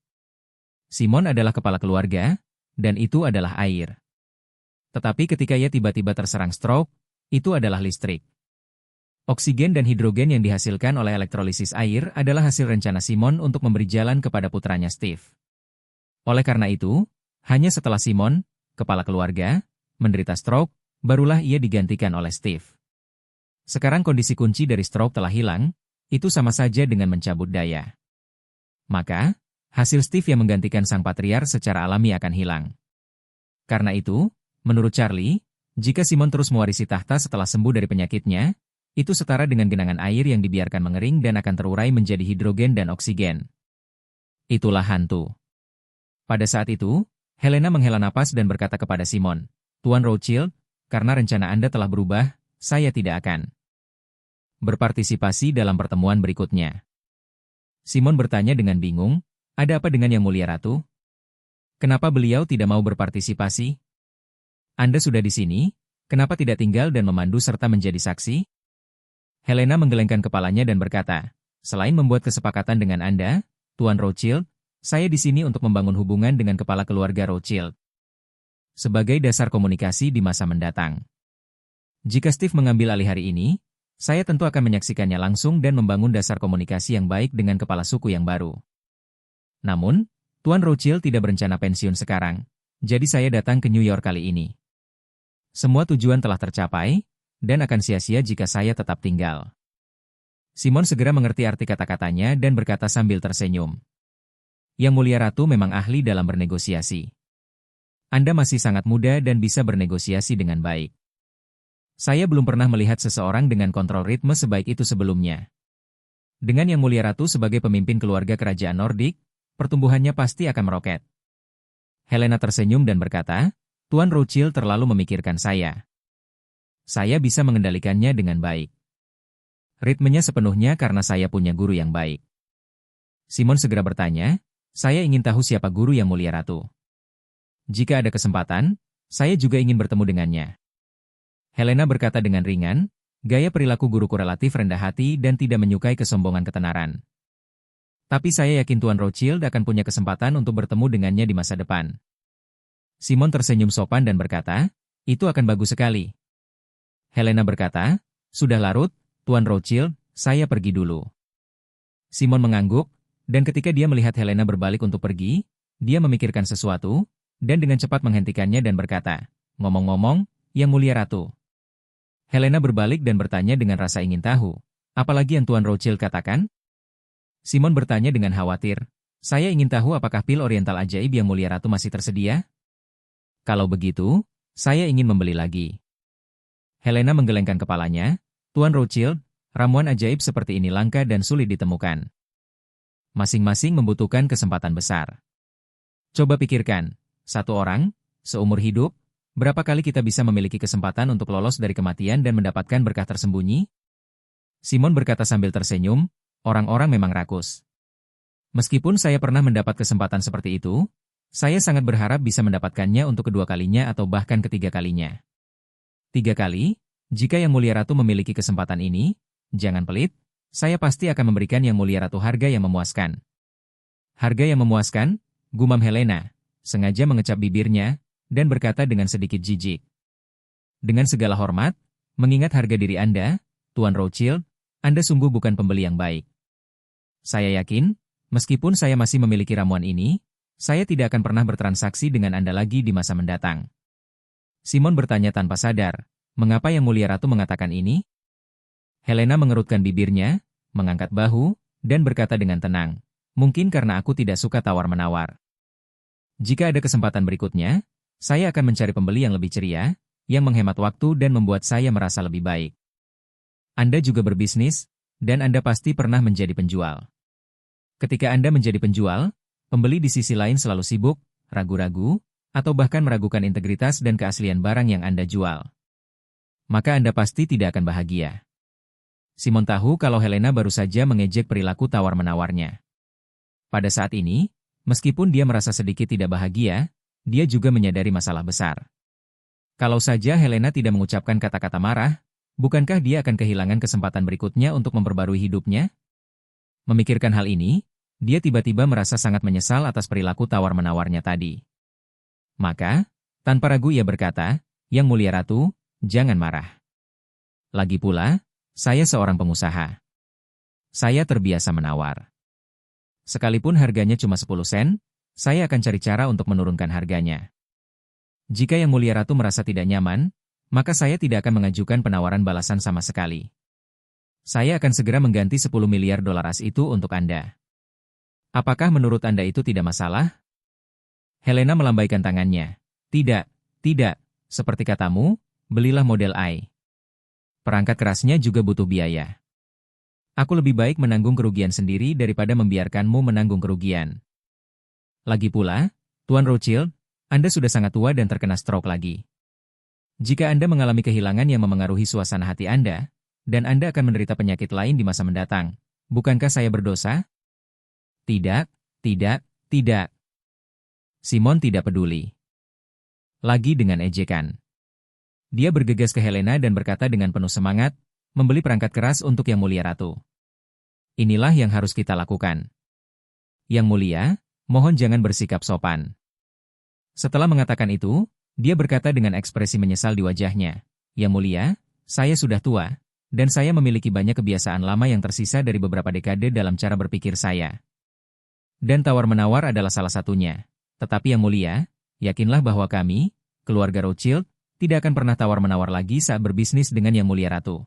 Speaker 2: Simon adalah kepala keluarga, dan itu adalah air. Tetapi ketika ia tiba-tiba terserang stroke, itu adalah listrik. Oksigen dan hidrogen yang dihasilkan oleh elektrolisis air adalah hasil rencana Simon untuk memberi jalan kepada putranya Steve. Oleh karena itu, hanya setelah Simon, kepala keluarga, menderita stroke, barulah ia digantikan oleh Steve. Sekarang kondisi kunci dari stroke telah hilang, itu sama saja dengan mencabut daya. Maka, hasil Steve yang menggantikan sang patriark secara alami akan hilang. Karena itu, menurut Charlie, jika Simon terus mewarisi tahta setelah sembuh dari penyakitnya, itu setara dengan genangan air yang dibiarkan mengering dan akan terurai menjadi hidrogen dan oksigen. Itulah hantu. Pada saat itu, Helena menghela napas dan berkata kepada Simon, "Tuan Rothschild, karena rencana Anda telah berubah, saya tidak akan berpartisipasi dalam pertemuan berikutnya." Simon bertanya dengan bingung, "Ada apa dengan Yang Mulia Ratu? Kenapa beliau tidak mau berpartisipasi? Anda sudah di sini, kenapa tidak tinggal dan memandu serta menjadi saksi?" Helena menggelengkan kepalanya dan berkata, "Selain membuat kesepakatan dengan Anda, Tuan Rothschild, saya di sini untuk membangun hubungan dengan kepala keluarga Rothschild sebagai dasar komunikasi di masa mendatang. Jika Steve mengambil alih hari ini, saya tentu akan menyaksikannya langsung dan membangun dasar komunikasi yang baik dengan kepala suku yang baru. Namun, Tuan Rothschild tidak berencana pensiun sekarang, jadi saya datang ke New York kali ini. Semua tujuan telah tercapai, dan akan sia-sia jika saya tetap tinggal." Simon segera mengerti arti kata-katanya dan berkata sambil tersenyum, "Yang Mulia Ratu memang ahli dalam bernegosiasi. Anda masih sangat muda dan bisa bernegosiasi dengan baik. Saya belum pernah melihat seseorang dengan kontrol ritme sebaik itu sebelumnya. Dengan Yang Mulia Ratu sebagai pemimpin keluarga kerajaan Nordik, pertumbuhannya pasti akan meroket." Helena tersenyum dan berkata, "Tuan Rothschild terlalu memikirkan saya. Saya bisa mengendalikannya dengan baik. Ritmenya sepenuhnya karena saya punya guru yang baik." Simon segera bertanya, "Saya ingin tahu siapa guru Yang Mulia Ratu. Jika ada kesempatan, saya juga ingin bertemu dengannya." Helena berkata dengan ringan, "Gaya perilaku guruku relatif rendah hati dan tidak menyukai kesombongan ketenaran. Tapi saya yakin Tuan Rothschild akan punya kesempatan untuk bertemu dengannya di masa depan." Simon tersenyum sopan dan berkata, "Itu akan bagus sekali." Helena berkata, "Sudah larut, Tuan Rothschild, saya pergi dulu." Simon mengangguk, dan ketika dia melihat Helena berbalik untuk pergi, dia memikirkan sesuatu, dan dengan cepat menghentikannya dan berkata, "Ngomong-ngomong, Yang Mulia Ratu." Helena berbalik dan bertanya dengan rasa ingin tahu, "Apalagi yang Tuan Rothschild katakan?" Simon bertanya dengan khawatir, "Saya ingin tahu apakah pil oriental ajaib Yang Mulia Ratu masih tersedia? Kalau begitu, saya ingin membeli lagi." Helena menggelengkan kepalanya, "Tuan Rothschild, ramuan ajaib seperti ini langka dan sulit ditemukan. Masing-masing membutuhkan kesempatan besar. Coba pikirkan, satu orang, seumur hidup, berapa kali kita bisa memiliki kesempatan untuk lolos dari kematian dan mendapatkan berkah tersembunyi?" Simon berkata sambil tersenyum, "Orang-orang memang rakus. Meskipun saya pernah mendapat kesempatan seperti itu, saya sangat berharap bisa mendapatkannya untuk kedua kalinya atau bahkan ketiga kalinya. 3 kali, jika Yang Mulia Ratu memiliki kesempatan ini, jangan pelit, saya pasti akan memberikan Yang Mulia Ratu harga yang memuaskan." "Harga yang memuaskan?" gumam Helena, sengaja mengecap bibirnya, dan berkata dengan sedikit jijik, "Dengan segala hormat, mengingat harga diri Anda, Tuan Rothschild, Anda sungguh bukan pembeli yang baik. Saya yakin, meskipun saya masih memiliki ramuan ini, saya tidak akan pernah bertransaksi dengan Anda lagi di masa mendatang." Simon bertanya tanpa sadar, "Mengapa Yang Mulia Ratu mengatakan ini?" Helena mengerutkan bibirnya, mengangkat bahu, dan berkata dengan tenang, "Mungkin karena aku tidak suka tawar-menawar. Jika ada kesempatan berikutnya, saya akan mencari pembeli yang lebih ceria, yang menghemat waktu dan membuat saya merasa lebih baik. Anda juga berbisnis, dan Anda pasti pernah menjadi penjual. Ketika Anda menjadi penjual, pembeli di sisi lain selalu sibuk, ragu-ragu, atau bahkan meragukan integritas dan keaslian barang yang Anda jual. Maka Anda pasti tidak akan bahagia." Simon tahu kalau Helena baru saja mengejek perilaku tawar-menawarnya. Pada saat ini, Meskipun dia merasa sedikit tidak bahagia, dia juga menyadari masalah besar. Kalau saja Helena tidak mengucapkan kata-kata marah, bukankah dia akan kehilangan kesempatan berikutnya untuk memperbarui hidupnya? Memikirkan hal ini, dia tiba-tiba merasa sangat menyesal atas perilaku tawar-menawarnya tadi. Maka, tanpa ragu ia berkata, "Yang Mulia Ratu, jangan marah. Lagi pula, saya seorang pengusaha. Saya terbiasa menawar. Sekalipun harganya cuma 10 sen, saya akan cari cara untuk menurunkan harganya. Jika Yang Mulia Ratu merasa tidak nyaman, maka saya tidak akan mengajukan penawaran balasan sama sekali. Saya akan segera mengganti 10 miliar dolar AS itu untuk Anda. Apakah menurut Anda itu tidak masalah?" Helena melambaikan tangannya. Tidak, seperti katamu, belilah model I. Perangkat kerasnya juga butuh biaya. Aku lebih baik menanggung kerugian sendiri daripada membiarkanmu menanggung kerugian. Lagi pula, Tuan Rothschild, Anda sudah sangat tua dan terkena stroke lagi. Jika Anda mengalami kehilangan yang memengaruhi suasana hati Anda, dan Anda akan menderita penyakit lain di masa mendatang, bukankah saya berdosa? Tidak. Simon tidak peduli. Lagi dengan ejekan. Dia bergegas ke Helena dan berkata dengan penuh semangat, "Membeli perangkat keras untuk Yang Mulia Ratu. Inilah yang harus kita lakukan. Yang Mulia, mohon jangan bersikap sopan." Setelah mengatakan itu, dia berkata dengan ekspresi menyesal di wajahnya, "Yang Mulia, saya sudah tua, dan saya memiliki banyak kebiasaan lama yang tersisa dari beberapa dekade dalam cara berpikir saya. Dan tawar-menawar adalah salah satunya. Tetapi Yang Mulia, yakinlah bahwa kami, keluarga Rothschild, tidak akan pernah tawar-menawar lagi saat berbisnis dengan Yang Mulia Ratu."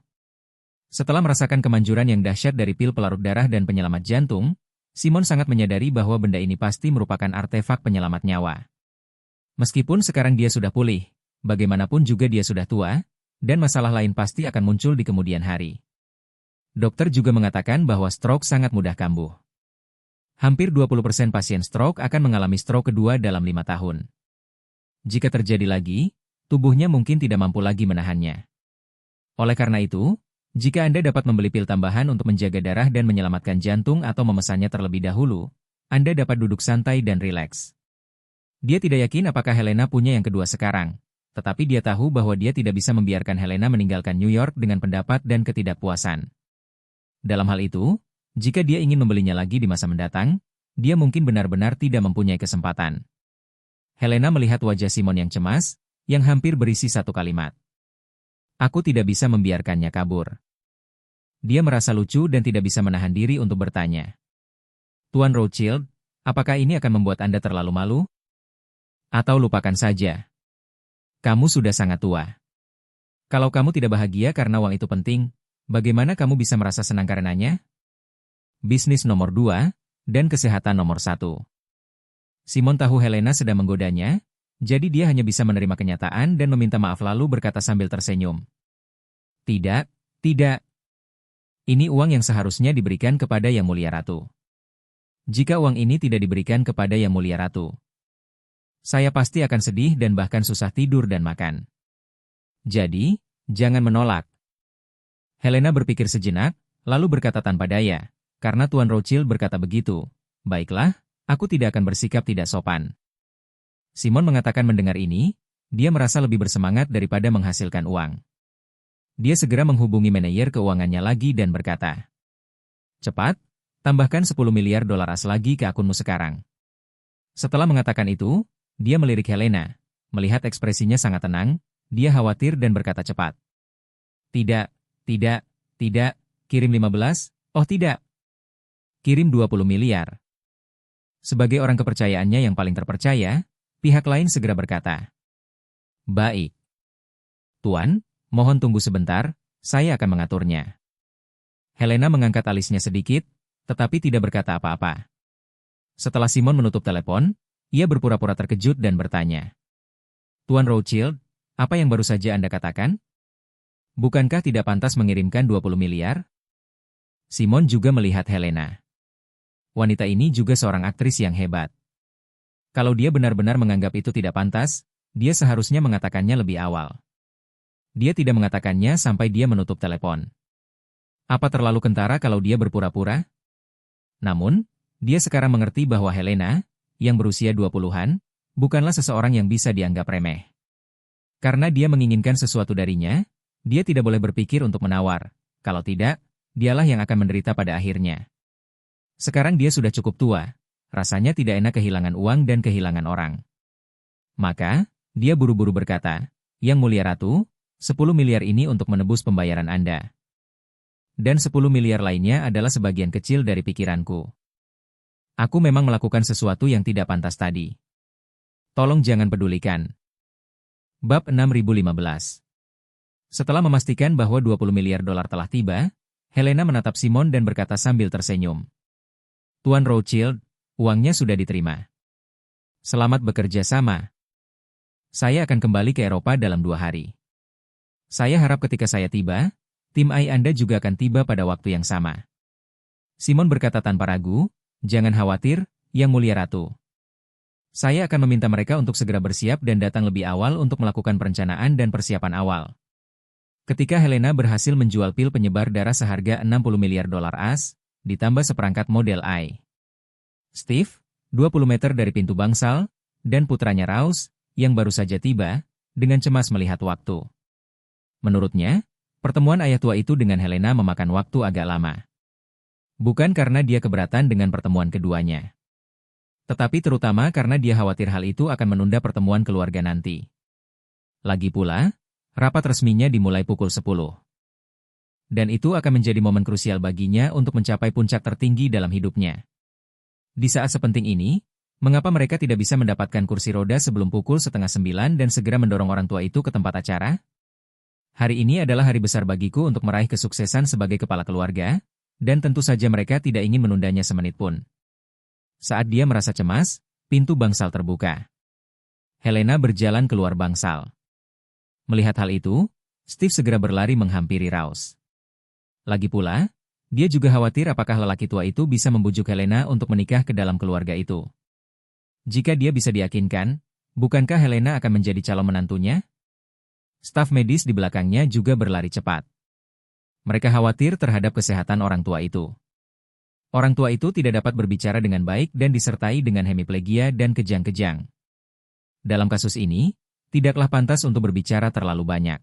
Speaker 2: Setelah merasakan kemanjuran yang dahsyat dari pil pelarut darah dan penyelamat jantung, Simon sangat menyadari bahwa benda ini pasti merupakan artefak penyelamat nyawa. Meskipun sekarang dia sudah pulih, bagaimanapun juga dia sudah tua, dan masalah lain pasti akan muncul di kemudian hari. Dokter juga mengatakan bahwa stroke sangat mudah kambuh. Hampir 20% pasien stroke akan mengalami stroke kedua dalam 5 tahun. Jika terjadi lagi, tubuhnya mungkin tidak mampu lagi menahannya. Oleh karena itu, jika Anda dapat membeli pil tambahan untuk menjaga darah dan menyelamatkan jantung atau memesannya terlebih dahulu, Anda dapat duduk santai dan rileks. Dia tidak yakin apakah Helena punya yang kedua sekarang, tetapi dia tahu bahwa dia tidak bisa membiarkan Helena meninggalkan New York dengan pendapat dan ketidakpuasan. Dalam hal itu, jika dia ingin membelinya lagi di masa mendatang, dia mungkin benar-benar tidak mempunyai kesempatan. Helena melihat wajah Simon yang cemas, yang hampir berisi satu kalimat. "Aku tidak bisa membiarkannya kabur." Dia merasa lucu dan tidak bisa menahan diri untuk bertanya, "Tuan Rothschild, apakah ini akan membuat Anda terlalu malu? Atau lupakan saja. Kamu sudah sangat tua. Kalau kamu tidak bahagia karena uang itu penting, bagaimana kamu bisa merasa senang karenanya? Bisnis nomor 2, dan kesehatan nomor 1. Simon tahu Helena sedang menggodanya, jadi dia hanya bisa menerima kenyataan dan meminta maaf lalu berkata sambil tersenyum. Tidak. Ini uang yang seharusnya diberikan kepada Yang Mulia Ratu. Jika uang ini tidak diberikan kepada Yang Mulia Ratu, saya pasti akan sedih dan bahkan susah tidur dan makan. Jadi, jangan menolak." Helena berpikir sejenak, lalu berkata tanpa daya, "Karena Tuan Rothschild berkata begitu, baiklah, aku tidak akan bersikap tidak sopan." Simon mengatakan mendengar ini, dia merasa lebih bersemangat daripada menghasilkan uang. Dia segera menghubungi manajer keuangannya lagi dan berkata, "Cepat, tambahkan 10 miliar dolar AS lagi ke akunmu sekarang." Setelah mengatakan itu, dia melirik Helena. Melihat ekspresinya sangat tenang, dia khawatir dan berkata cepat. Tidak, kirim 15, oh tidak. Kirim 20 miliar. Sebagai orang kepercayaannya yang paling terpercaya, pihak lain segera berkata, "Baik. Tuan, mohon tunggu sebentar, saya akan mengaturnya." Helena mengangkat alisnya sedikit, tetapi tidak berkata apa-apa. Setelah Simon menutup telepon, ia berpura-pura terkejut dan bertanya, "Tuan Rothschild, apa yang baru saja Anda katakan? Bukankah tidak pantas mengirimkan 20 miliar? Simon juga melihat Helena. Wanita ini juga seorang aktris yang hebat. Kalau dia benar-benar menganggap itu tidak pantas, dia seharusnya mengatakannya lebih awal. Dia tidak mengatakannya sampai dia menutup telepon. Apa terlalu kentara kalau dia berpura-pura? Namun, dia sekarang mengerti bahwa Helena, yang berusia 20-an, bukanlah seseorang yang bisa dianggap remeh. Karena dia menginginkan sesuatu darinya, dia tidak boleh berpikir untuk menawar. Kalau tidak, dialah yang akan menderita pada akhirnya. Sekarang dia sudah cukup tua. Rasanya tidak enak kehilangan uang dan kehilangan orang. Maka, dia buru-buru berkata, "Yang mulia ratu, 10 miliar ini untuk menebus pembayaran Anda. Dan 10 miliar lainnya adalah sebagian kecil dari pikiranku. Aku memang melakukan sesuatu yang tidak pantas tadi. Tolong jangan pedulikan." Bab 6015. Setelah memastikan bahwa 20 miliar dolar telah tiba, Helena menatap Simon dan berkata sambil tersenyum, "Tuan Rothschild, uangnya sudah diterima. Selamat bekerja sama. Saya akan kembali ke Eropa dalam 2 hari. Saya harap ketika saya tiba, tim AI Anda juga akan tiba pada waktu yang sama." Simon berkata tanpa ragu, "Jangan khawatir, Yang Mulia Ratu. Saya akan meminta mereka untuk segera bersiap dan datang lebih awal untuk melakukan perencanaan dan persiapan awal." Ketika Helena berhasil menjual pil penyebar darah seharga 60 miliar dolar AS, ditambah seperangkat model AI. Steve, 20 meter dari pintu bangsal, dan putranya Raus, yang baru saja tiba, dengan cemas melihat waktu. Menurutnya, pertemuan ayah tua itu dengan Helena memakan waktu agak lama. Bukan karena dia keberatan dengan pertemuan keduanya, tetapi terutama karena dia khawatir hal itu akan menunda pertemuan keluarga nanti. Lagi pula, rapat resminya dimulai pukul 10. Dan itu akan menjadi momen krusial baginya untuk mencapai puncak tertinggi dalam hidupnya. Di saat sepenting ini, mengapa mereka tidak bisa mendapatkan kursi roda sebelum pukul 8:30 dan segera mendorong orang tua itu ke tempat acara? Hari ini adalah hari besar bagiku untuk meraih kesuksesan sebagai kepala keluarga, dan tentu saja mereka tidak ingin menundanya semenit pun. Saat dia merasa cemas, pintu bangsal terbuka. Helena berjalan keluar bangsal. Melihat hal itu, Steve segera berlari menghampiri Raus. Lagi pula, dia juga khawatir apakah lelaki tua itu bisa membujuk Helena untuk menikah ke dalam keluarga itu. Jika dia bisa diyakinkan, bukankah Helena akan menjadi calon menantunya? Staf medis di belakangnya juga berlari cepat. Mereka khawatir terhadap kesehatan orang tua itu. Orang tua itu tidak dapat berbicara dengan baik dan disertai dengan hemiplegia dan kejang-kejang. Dalam kasus ini, tidaklah pantas untuk berbicara terlalu banyak.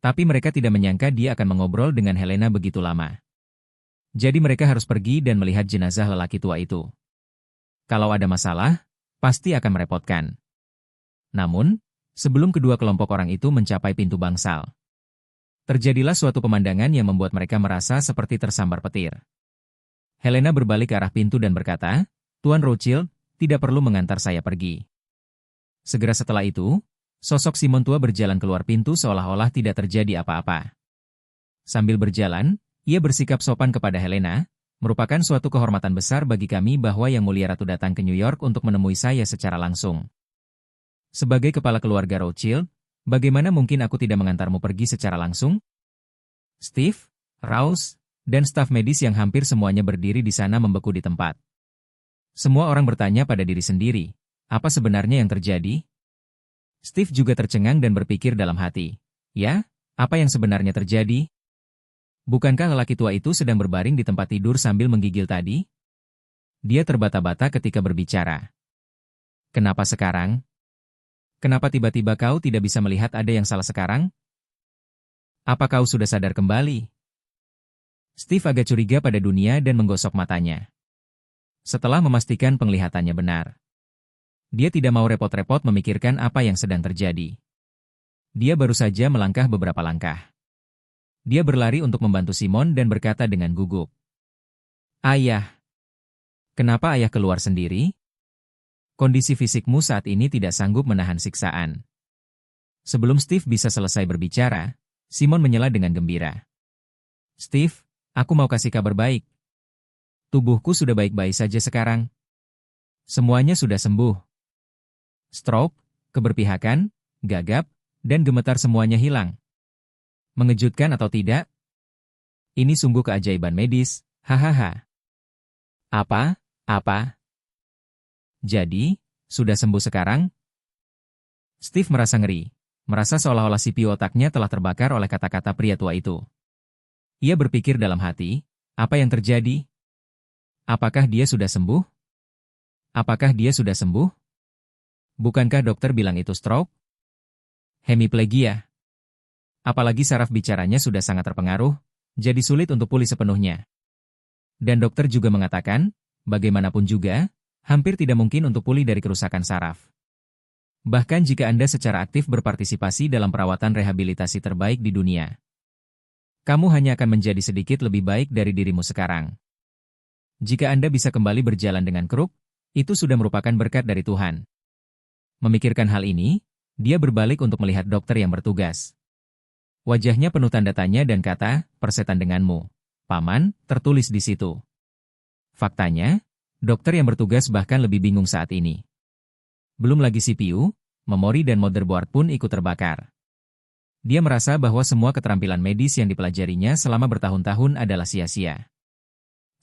Speaker 2: Tapi mereka tidak menyangka dia akan mengobrol dengan Helena begitu lama. Jadi mereka harus pergi dan melihat jenazah lelaki tua itu. Kalau ada masalah, pasti akan merepotkan. Namun, sebelum kedua kelompok orang itu mencapai pintu bangsal, terjadilah suatu pemandangan yang membuat mereka merasa seperti tersambar petir. Helena berbalik ke arah pintu dan berkata, "Tuan Rothschild, tidak perlu mengantar saya pergi." Segera setelah itu, sosok Simon tua berjalan keluar pintu seolah-olah tidak terjadi apa-apa. Sambil berjalan, ia bersikap sopan kepada Helena, "Merupakan suatu kehormatan besar bagi kami bahwa Yang Mulia Ratu datang ke New York untuk menemui saya secara langsung. Sebagai kepala keluarga Rothschild, bagaimana mungkin aku tidak mengantarmu pergi secara langsung?" Steve, Raus, dan staf medis yang hampir semuanya berdiri di sana membeku di tempat. Semua orang bertanya pada diri sendiri, apa sebenarnya yang terjadi? Steve juga tercengang dan berpikir dalam hati, "Ya, apa yang sebenarnya terjadi? Bukankah lelaki tua itu sedang berbaring di tempat tidur sambil menggigil tadi?" Dia terbata-bata ketika berbicara. "Kenapa sekarang? Kenapa tiba-tiba kau tidak bisa melihat ada yang salah sekarang? Apa kau sudah sadar kembali?" Steve agak curiga pada dunia dan menggosok matanya. Setelah memastikan penglihatannya benar, dia tidak mau repot-repot memikirkan apa yang sedang terjadi. Dia baru saja melangkah beberapa langkah. Dia berlari untuk membantu Simon dan berkata dengan gugup, "Ayah, kenapa ayah keluar sendiri? Kondisi fisikmu saat ini tidak sanggup menahan siksaan." Sebelum Steve bisa selesai berbicara, Simon menyela dengan gembira. "Steve, aku mau kasih kabar baik. Tubuhku sudah baik-baik saja sekarang. Semuanya sudah sembuh. Stroke, keberpihakan, gagap, dan gemetar semuanya hilang. Mengejutkan atau tidak? Ini sungguh keajaiban medis, hahaha." "Apa? Apa? Jadi, sudah sembuh sekarang?" Steve merasa ngeri, merasa seolah-olah CPU otaknya telah terbakar oleh kata-kata pria tua itu. Ia berpikir dalam hati, apa yang terjadi? Apakah dia sudah sembuh? Apakah dia sudah sembuh? Bukankah dokter bilang itu stroke? Hemiplegia. Apalagi saraf bicaranya sudah sangat terpengaruh, jadi sulit untuk pulih sepenuhnya. Dan dokter juga mengatakan, bagaimanapun juga, hampir tidak mungkin untuk pulih dari kerusakan saraf. Bahkan jika Anda secara aktif berpartisipasi dalam perawatan rehabilitasi terbaik di dunia, kamu hanya akan menjadi sedikit lebih baik dari dirimu sekarang. Jika Anda bisa kembali berjalan dengan kruk, itu sudah merupakan berkat dari Tuhan. Memikirkan hal ini, dia berbalik untuk melihat dokter yang bertugas. Wajahnya penuh tanda tanya dan kata, "Persetan denganmu, Paman," tertulis di situ. Faktanya, dokter yang bertugas bahkan lebih bingung saat ini. Belum lagi CPU, memori dan motherboard pun ikut terbakar. Dia merasa bahwa semua keterampilan medis yang dipelajarinya selama bertahun-tahun adalah sia-sia.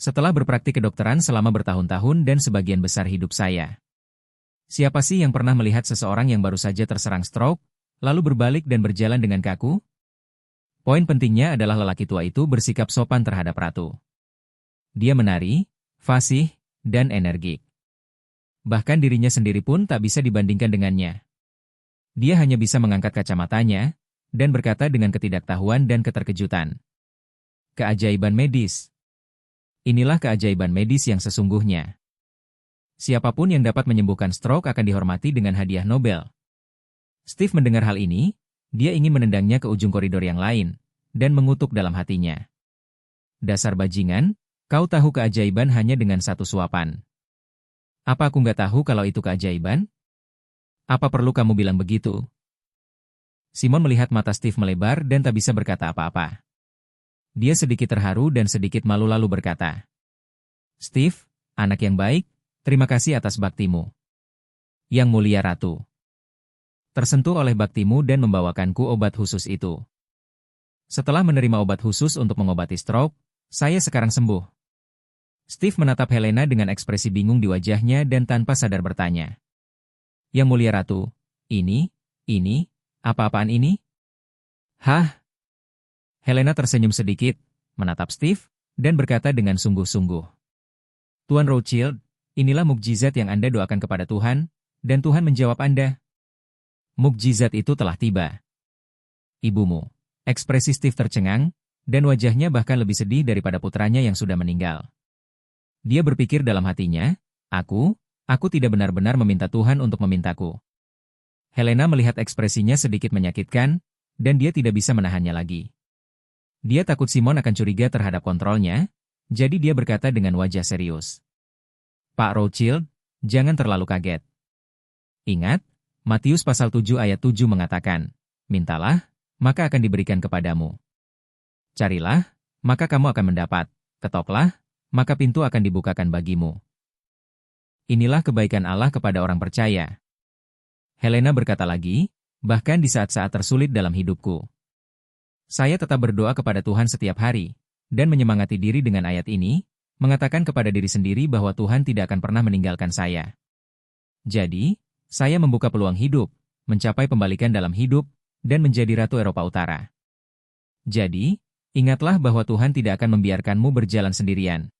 Speaker 2: Setelah berpraktik kedokteran selama bertahun-tahun dan sebagian besar hidup saya, siapa sih yang pernah melihat seseorang yang baru saja terserang stroke, lalu berbalik dan berjalan dengan kaku? Poin pentingnya adalah lelaki tua itu bersikap sopan terhadap ratu. Dia menari, fasih, dan energik. Bahkan dirinya sendiri pun tak bisa dibandingkan dengannya. Dia hanya bisa mengangkat kacamatanya, dan berkata dengan ketidaktahuan dan keterkejutan. Keajaiban medis. Inilah keajaiban medis yang sesungguhnya. Siapapun yang dapat menyembuhkan stroke akan dihormati dengan hadiah Nobel. Steve mendengar hal ini, dia ingin menendangnya ke ujung koridor yang lain, dan mengutuk dalam hatinya. Dasar bajingan, kau tahu keajaiban hanya dengan satu suapan. Apa aku nggak tahu kalau itu keajaiban? Apa perlu kamu bilang begitu? Simon melihat mata Steve melebar dan tak bisa berkata apa-apa. Dia sedikit terharu dan sedikit malu lalu berkata, "Steve, anak yang baik, terima kasih atas baktimu. Yang mulia Ratu. Tersentuh oleh baktimu dan membawakanku obat khusus itu. Setelah menerima obat khusus untuk mengobati stroke, saya sekarang sembuh." Steve menatap Helena dengan ekspresi bingung di wajahnya dan tanpa sadar bertanya, "Yang mulia Ratu, ini, apa-apaan ini?" "Hah?" Helena tersenyum sedikit, menatap Steve, dan berkata dengan sungguh-sungguh, "Tuan Rothschild, inilah mukjizat yang Anda doakan kepada Tuhan, dan Tuhan menjawab Anda. Mukjizat itu telah tiba." "Ibumu." Ekspresi Steve tercengang, dan wajahnya bahkan lebih sedih daripada putranya yang sudah meninggal. Dia berpikir dalam hatinya, aku tidak benar-benar meminta Tuhan untuk memintaku." Helena melihat ekspresinya sedikit menyakitkan, dan dia tidak bisa menahannya lagi. Dia takut Simon akan curiga terhadap kontrolnya, jadi dia berkata dengan wajah serius, "Pak Rothschild, jangan terlalu kaget. Ingat, Matius pasal 7 ayat 7 mengatakan, mintalah, maka akan diberikan kepadamu. Carilah, maka kamu akan mendapat. Ketoklah, maka pintu akan dibukakan bagimu. Inilah kebaikan Allah kepada orang percaya." Helena berkata lagi, "Bahkan di saat-saat tersulit dalam hidupku, saya tetap berdoa kepada Tuhan setiap hari, dan menyemangati diri dengan ayat ini, mengatakan kepada diri sendiri bahwa Tuhan tidak akan pernah meninggalkan saya. Jadi, saya membuka peluang hidup, mencapai pembalikan dalam hidup, dan menjadi Ratu Eropa Utara. Jadi, ingatlah bahwa Tuhan tidak akan membiarkanmu berjalan sendirian."